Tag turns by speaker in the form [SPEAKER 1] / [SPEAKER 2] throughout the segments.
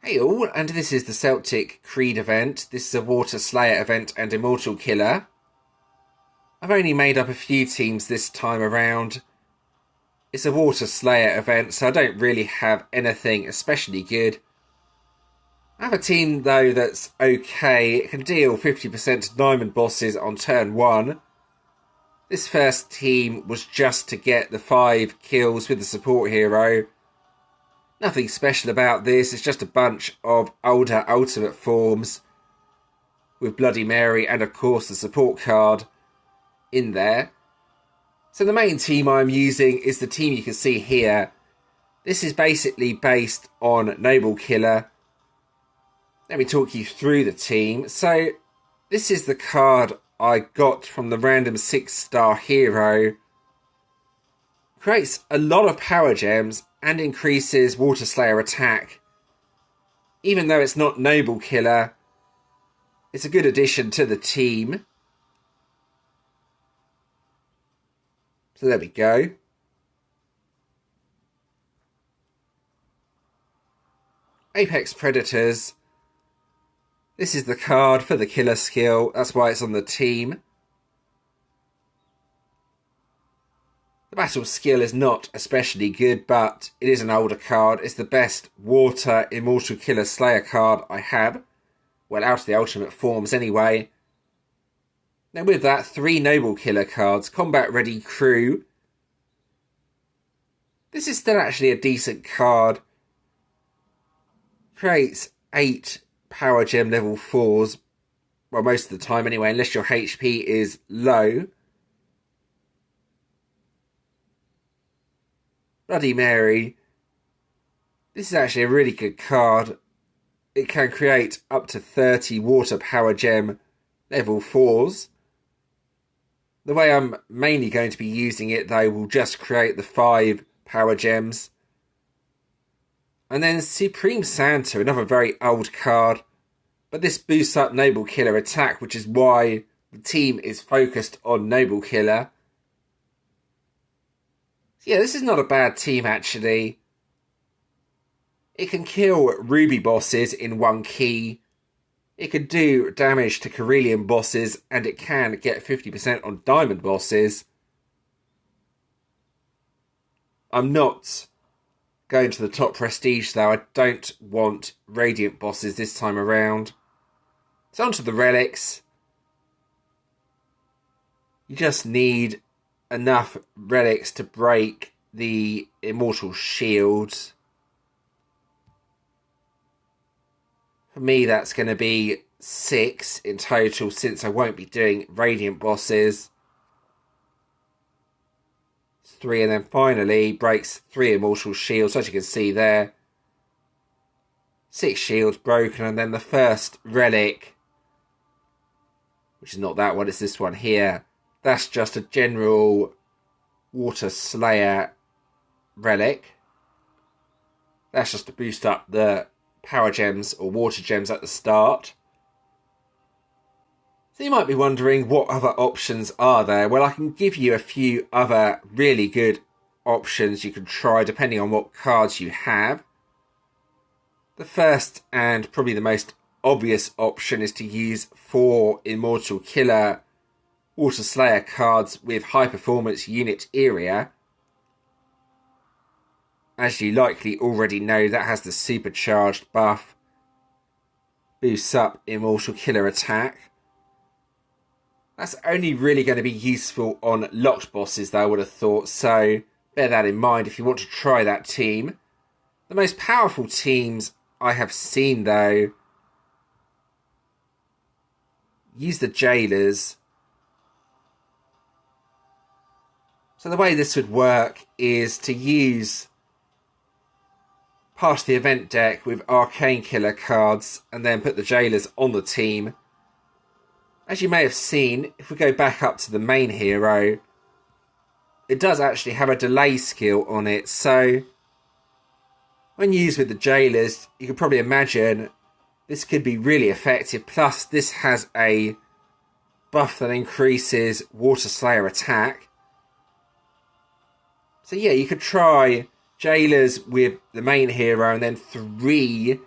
[SPEAKER 1] Hey all, and this is the Celtic Creed event. This is a Water Slayer event and Immortal Killer. I've only made up a few teams this time around. It's a Water Slayer event, so I don't really have anything especially good. I have a team though that's okay. It can deal 50% diamond bosses on turn 1. This first team was just to get the 5 kills with the support hero. Nothing special about this, it's just a bunch of older ultimate forms with Bloody Mary and of course the support card in there. So the main team I'm using is the team you can see here. This is basically based on Noble Killer. Let me talk you through the team. So this is the card I got from the random 6-star hero. Creates a lot of power gems and increases Water Slayer attack. Even though it's not Noble Killer, it's a good addition to the team. So there we go. Apex Predators. This is the card for the killer skill, that's why it's on the team. The battle skill is not especially good, but it is an older card. It's the best water Immortal Killer Slayer card I have. Well, out of the ultimate forms anyway. Now with that, 3 Noble Killer cards. Combat Ready Crew. This is still actually a decent card. Creates 8 Power Gem level 4s. Well, most of the time anyway, unless your HP is low. Bloody Mary. This is actually a really good card. It can create up to 30 water power gem level 4s. The way I'm mainly going to be using it though will just create the 5 power gems. And then Supreme Santa, another very old card. But this boosts up Noble Killer attack, which is why the team is focused on Noble Killer. Yeah, this is not a bad team actually. It can kill Ruby bosses in 1 key. It can do damage to Carillion bosses, and it can get 50% on Diamond bosses. I'm not going to the top prestige though. I don't want Radiant bosses this time around. So onto the relics. You just need enough relics to break the Immortal Shield. For me, that's going to be 6 in total, since I won't be doing Radiant bosses. 3, and then finally breaks 3 Immortal Shields, as you can see there. 6 shields broken, and then the first relic, which is not that one, it's this one here. That's just a general Water Slayer relic. That's just to boost up the power gems or water gems at the start. So you might be wondering, what other options are there? Well, I can give you a few other really good options you can try depending on what cards you have. The first and probably the most obvious option is to use 4 Immortal Killer Water Slayer cards with high performance unit area. As you likely already know, that has the supercharged buff. Boosts up Immortal Killer attack. That's only really going to be useful on locked bosses though, I would have thought, so bear that in mind if you want to try that team. The most powerful teams I have seen though use the Jailers. So the way this would work is to use part of the event deck with Arcane Killer cards and then put the Jailers on the team. As you may have seen, if we go back up to the main hero, it does actually have a delay skill on it, so when used with the Jailers, you can probably imagine this could be really effective. Plus, this has a buff that increases Water Slayer attack. So yeah, you could try Jailers with the main hero and then 3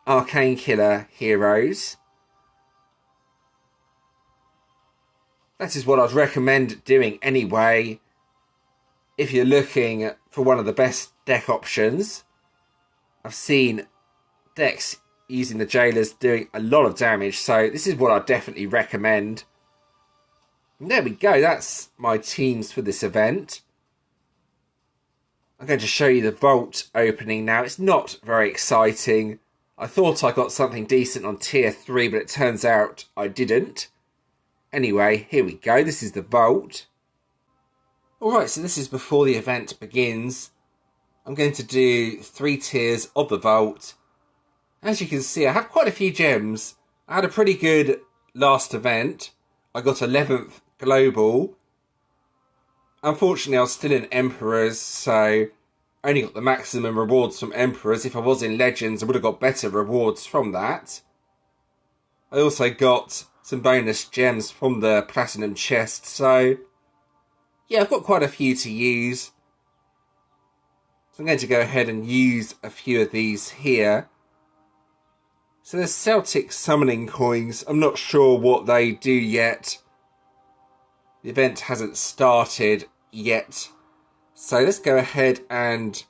[SPEAKER 1] Arcane Killer heroes. That is what I'd recommend doing anyway, if you're looking for one of the best deck options. I've seen decks using the jailers doing a lot of damage, so this is what I definitely recommend. And there we go, that's my teams for this event. I'm going to show you the vault opening now. It's not very exciting. I thought I got something decent on tier 3, but it turns out I didn't. Anyway, here we go, this is the vault. Alright, so this is before the event begins. I'm going to do 3 tiers of the vault. As you can see, I have quite a few gems. I had a pretty good last event. I got 11th global. Unfortunately, I was still in Emperors, so I only got the maximum rewards from Emperors. If I was in Legends, I would have got better rewards from that. I also got some bonus gems from the Platinum chest, so yeah, I've got quite a few to use. So I'm going to go ahead and use a few of these here. So there's Celtic summoning coins. I'm not sure what they do yet. The event hasn't started yet. So let's go ahead and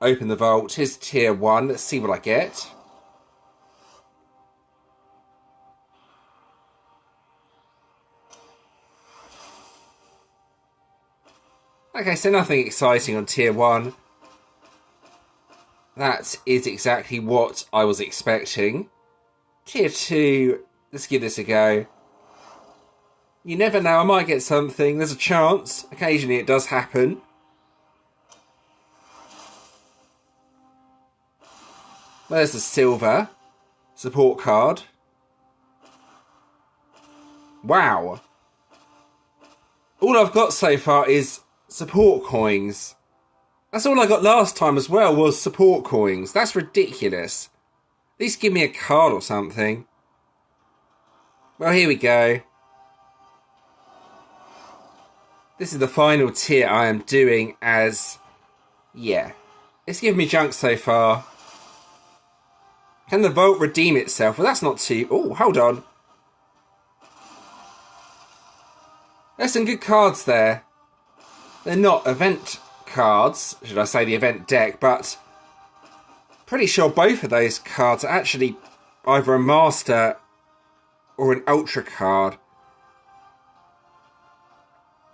[SPEAKER 1] open the vault. Here's tier 1. Let's see what I get. Okay, so nothing exciting on tier 1. That is exactly what I was expecting. Tier 2, let's give this a go. You never know, I might get something. There's a chance. Occasionally it does happen. There's the silver support card. Wow. All I've got so far is support coins. That's all I got last time as well, was support coins. That's ridiculous. At least give me a card or something. Well, here we go. This is the final tier I am doing as... yeah. It's given me junk so far. Can the vault redeem itself? Well, that's not too... oh, hold on. There's some good cards there. They're not event cards, should I say the event deck, but pretty sure both of those cards are actually either a master or an ultra card.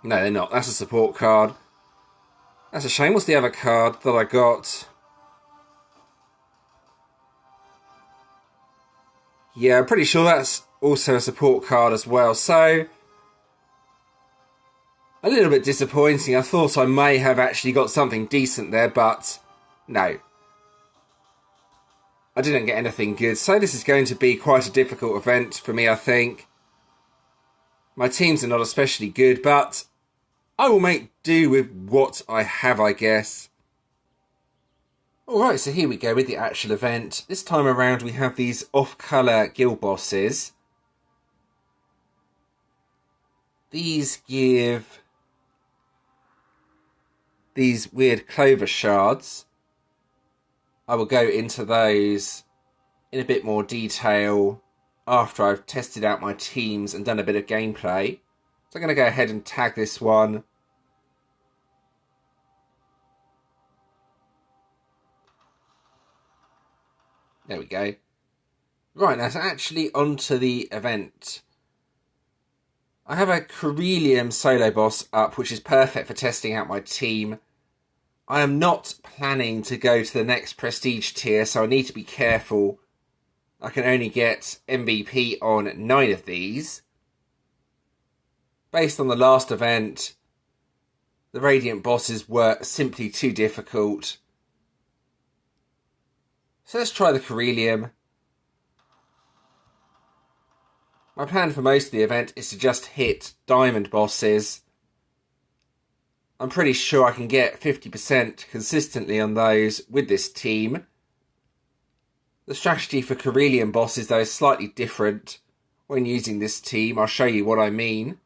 [SPEAKER 1] No, they're not. That's a support card. That's a shame. What's the other card that I got? Yeah, I'm pretty sure that's also a support card as well. So, a little bit disappointing. I thought I may have actually got something decent there, but no. I didn't get anything good. So this is going to be quite a difficult event for me, I think. My teams are not especially good, but I will make do with what I have, I guess. Alright, so here we go with the actual event. This time around we have these off-colour guild bosses. These give these weird clover shards. I will go into those in a bit more detail after I've tested out my teams and done a bit of gameplay. So I'm going to go ahead and tag this one. There we go. Right, now so actually onto the event. I have a Corellium solo boss up, which is perfect for testing out my team. I am not planning to go to the next prestige tier, so I need to be careful. I can only get MVP on 9 of these. Based on the last event, the Radiant bosses were simply too difficult. So let's try the Corellium. My plan for most of the event is to just hit diamond bosses. I'm pretty sure I can get 50% consistently on those with this team. The strategy for Corellium bosses, though, is slightly different when using this team. I'll show you what I mean.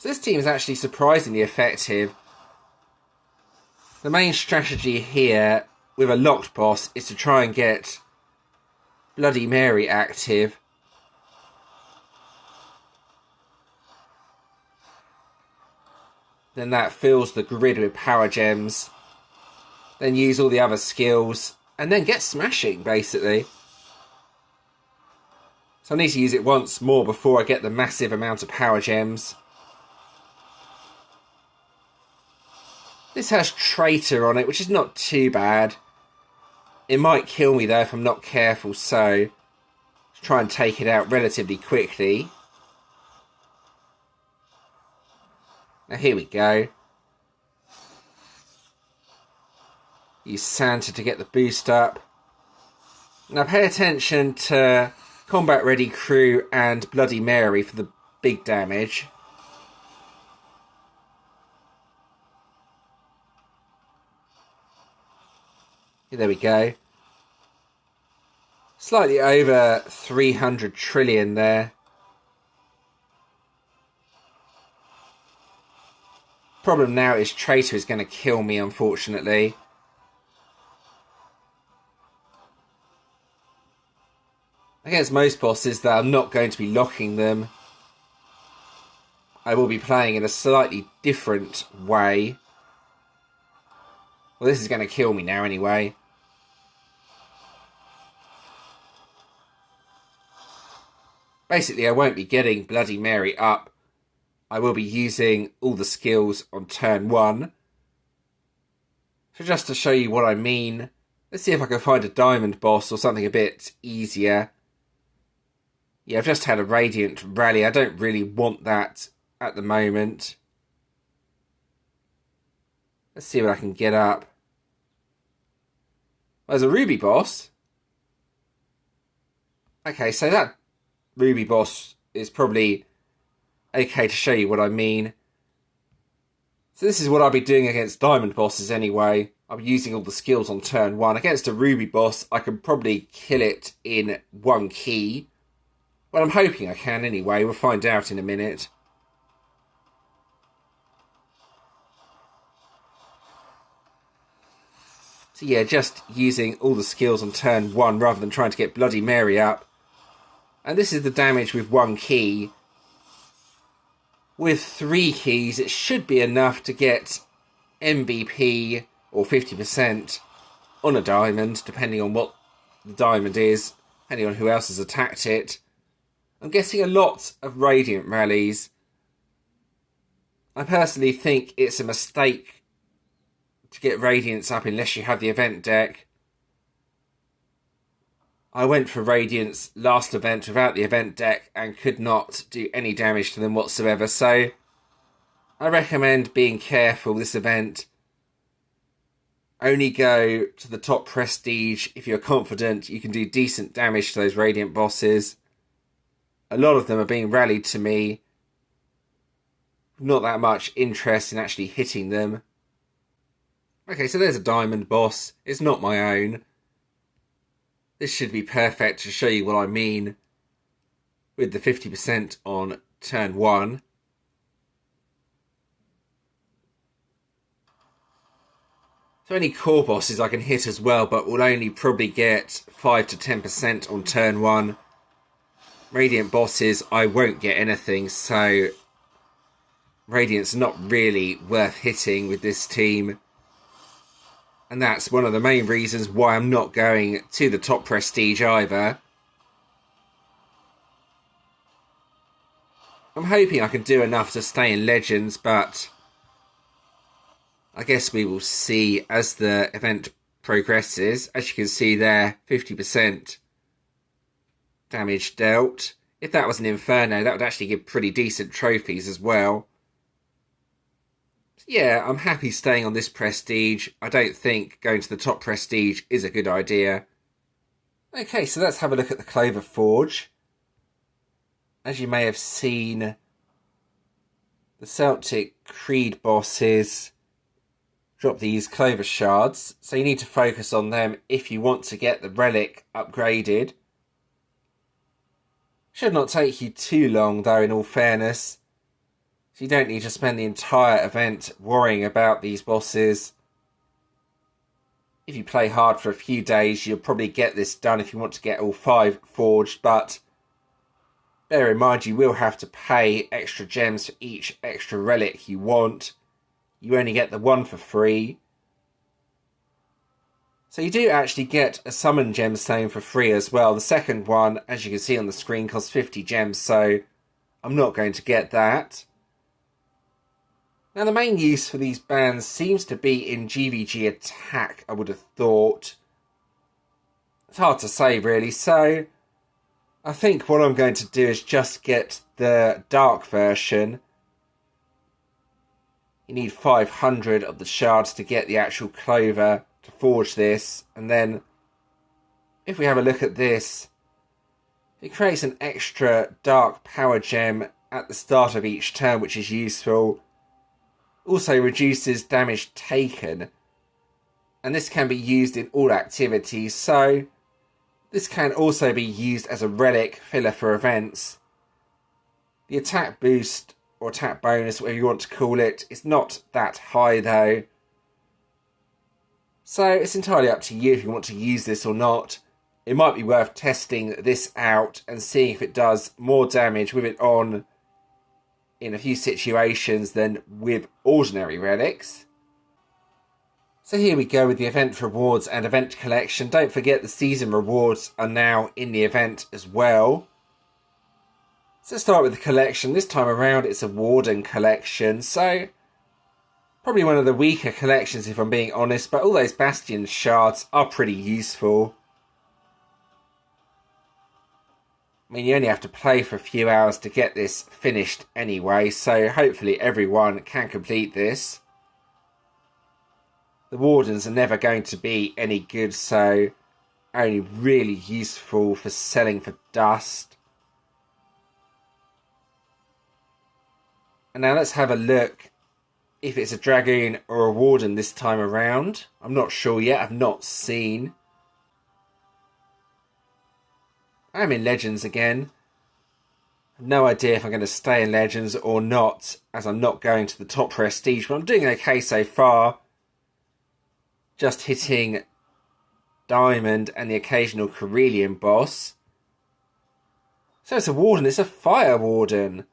[SPEAKER 1] So this team is actually surprisingly effective. The main strategy here with a locked boss is to try and get Bloody Mary active. Then that fills the grid with power gems. Then use all the other skills. And then get smashing, basically. So I need to use it once more before I get the massive amount of power gems. This has Traitor on it, which is not too bad. It might kill me though if I'm not careful, so let's try and take it out relatively quickly. Now here we go. Use Santa to get the boost up. Now pay attention to Combat Ready Crew and Bloody Mary for the big damage. There we go. Slightly over 300 trillion there. Problem now is Traitor is going to kill me, unfortunately. Against most bosses that I'm not going to be locking them, I will be playing in a slightly different way. Well, this is going to kill me now anyway. Basically, I won't be getting Bloody Mary up. I will be using all the skills on turn 1. So just to show you what I mean, let's see if I can find a diamond boss or something a bit easier. Yeah, I've just had a Radiant rally. I don't really want that at the moment. Let's see what I can get up. There's a Ruby boss. Okay, so that Ruby boss is probably okay to show you what I mean. So this is what I'll be doing against diamond bosses anyway. I'll be using all the skills on turn 1. Against a Ruby boss, I can probably kill it in 1 key. Well, I'm hoping I can anyway. We'll find out in a minute. So yeah, just using all the skills on turn 1 rather than trying to get Bloody Mary up. And this is the damage with 1 key. With 3 keys, it should be enough to get MVP or 50% on a diamond, depending on what the diamond is, depending on who else has attacked it. I'm getting a lot of Radiant rallies. I personally think it's a mistake to get Radiants up unless you have the event deck. I went for Radiance last event without the event deck and could not do any damage to them whatsoever, so I recommend being careful this event. Only go to the top prestige if you're confident you can do decent damage to those Radiant bosses. A lot of them are being rallied to me. Not that much interest in actually hitting them. Okay, so there's a diamond boss. It's not my own. This should be perfect to show you what I mean with the 50% on turn 1. So any core bosses I can hit as well, but will only probably get 5 to 10% on turn 1. Radiant bosses, I won't get anything, so Radiant's not really worth hitting with this team. And that's one of the main reasons why I'm not going to the top prestige either. I'm hoping I can do enough to stay in Legends, but I guess we will see as the event progresses. As you can see there, 50% damage dealt. If that was an Inferno, that would actually give pretty decent trophies as well. Yeah, I'm happy staying on this prestige. I don't think going to the top prestige is a good idea. Okay, so let's have a look at the Clover Forge. As you may have seen, the Celtic Creed bosses drop these Clover shards, so you need to focus on them if you want to get the relic upgraded. Should not take you too long though, in all fairness. So you don't need to spend the entire event worrying about these bosses. If you play hard for a few days, you'll probably get this done if you want to get all 5 forged, but bear in mind you will have to pay extra gems for each extra relic you want. You only get the one for free. So you do actually get a summon gemstone for free as well. The second one, as you can see on the screen, costs 50 gems, so I'm not going to get that. Now the main use for these bands seems to be in GVG attack, I would have thought. It's hard to say really, so I think what I'm going to do is just get the dark version. You need 500 of the shards to get the actual clover to forge this, and then if we have a look at this, it creates an extra dark power gem at the start of each turn, which is useful. Also reduces damage taken, and this can be used in all activities, so this can also be used as a relic filler for events. The attack boost or attack bonus, whatever you want to call it, is not that high though. So it's entirely up to you if you want to use this or not. It might be worth testing this out and seeing if it does more damage with it on in a few situations than with ordinary relics. So here we go with the event rewards and event collection. Don't forget the season rewards are now in the event as well. So let's start with the collection. This time around it's a Warden collection, so probably one of the weaker collections if I'm being honest, but all those Bastion shards are pretty useful. I mean, you only have to play for a few hours to get this finished anyway, so hopefully everyone can complete this. The Wardens are never going to be any good, so only really useful for selling for dust. And now let's have a look if it's a Dragoon or a Warden this time around. I'm not sure yet, I've not seen. I'm in Legends again. I've no idea if I'm going to stay in Legends or not, as I'm not going to the top prestige, but I'm doing okay so far. Just hitting Diamond and the occasional Carillion boss. So it's a Warden, it's a Fire Warden.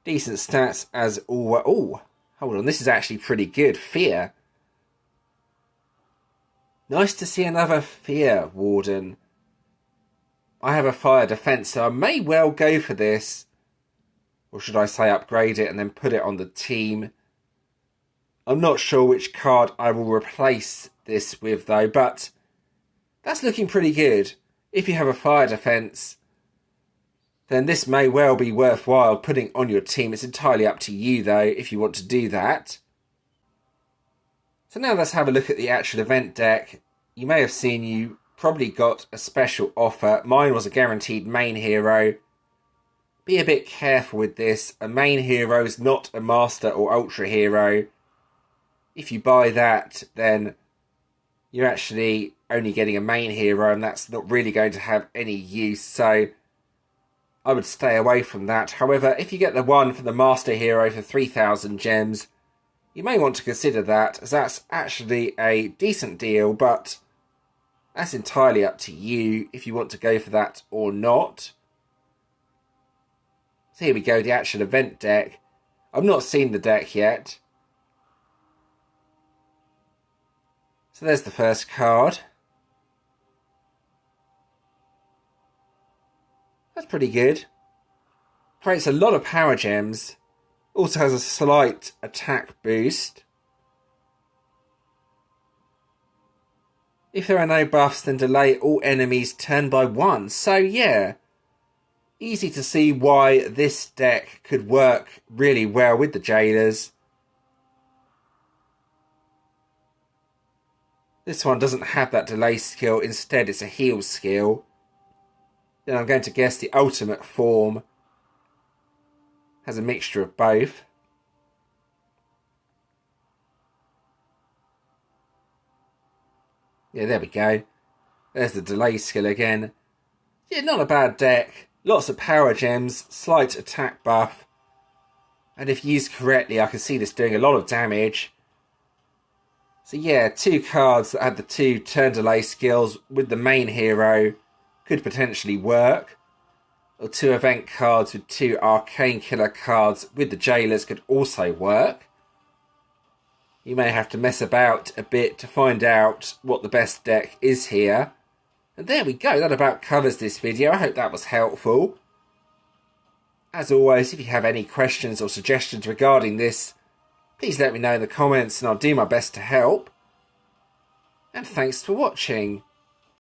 [SPEAKER 1] Decent stats as all. Oh, hold on, this is actually pretty good. Fear. Nice to see another Fear Warden. I have a fire defense, so I may well go for this. Or should I say upgrade it and then put it on the team? I'm not sure which card I will replace this with though, but that's looking pretty good. If you have a fire defense, then this may well be worthwhile putting on your team. It's entirely up to you though, if you want to do that. So now let's have a look at the actual event deck. You may have seen you probably got a special offer. Mine was a guaranteed main hero. Be a bit careful with this. A main hero is not a master or ultra hero. If you buy that, then you're actually only getting a main hero, and that's not really going to have any use, so I would stay away from that. However, if you get the one for the master hero for 3,000 gems, you may want to consider that, as that's actually a decent deal, but that's entirely up to you if you want to go for that or not. So here we go, the actual event deck. I've not seen the deck yet. So there's the first card. That's pretty good. Creates a lot of power gems. Also has a slight attack boost. If there are no buffs, then delay all enemies turn by 1. So yeah, easy to see why this deck could work really well with the Jailers. This one doesn't have that delay skill, instead it's a heal skill. Then I'm going to guess the ultimate form has a mixture of both. Yeah, there we go. There's the delay skill again. Yeah, not a bad deck. Lots of power gems, slight attack buff. And if used correctly, I can see this doing a lot of damage. So yeah, 2 cards that had the 2 turn delay skills with the main hero could potentially work. Or 2 event cards with 2 arcane killer cards with the jailers could also work. You may have to mess about a bit to find out what the best deck is here. And there we go, that about covers this video. I hope that was helpful. As always, if you have any questions or suggestions regarding this, please let me know in the comments and I'll do my best to help. And thanks for watching.